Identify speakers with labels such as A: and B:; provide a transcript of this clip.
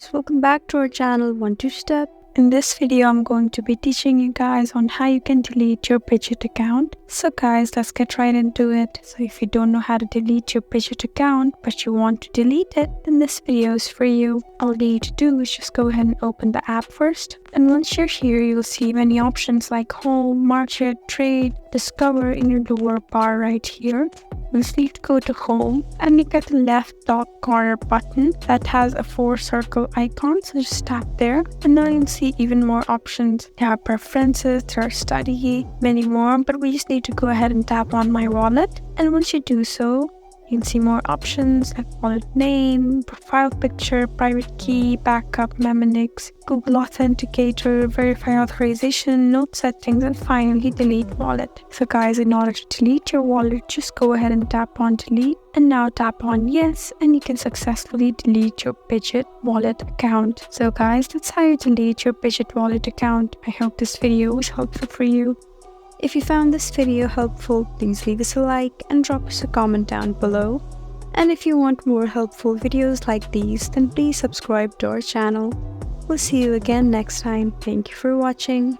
A: So welcome back to our channel 1-2-Step. In this video, I'm going to be teaching you guys on how you can delete your Bitget account. So guys, let's get right into it. So if you don't know how to delete your Bitget account, but you want to delete it, then this video is for you. All you need to do is just go ahead and open the app first. And once you're here, you'll see many options like home, market, trade, discover in your lower bar right here. We'll need to go to home and look at the left top corner button that has a 4-circle icon. So just tap there and now you'll see even more options. There are preferences, there are study, many more, but we just need to go ahead and tap on my wallet. And once you do so, you can see more options like wallet name, profile picture, private key, backup, mnemonics, Google Authenticator, verify authorization, note settings, and finally delete wallet. So guys, in order to delete your wallet, just go ahead and tap on delete and now tap on yes, and you can successfully delete your Bitget wallet account. So guys, that's how you delete your Bitget wallet account. I hope this video was helpful for you. If you found this video helpful, please leave us a like and drop us a comment down below. And if you want more helpful videos like these, then please subscribe to our channel. We'll see you again next time. Thank you for watching.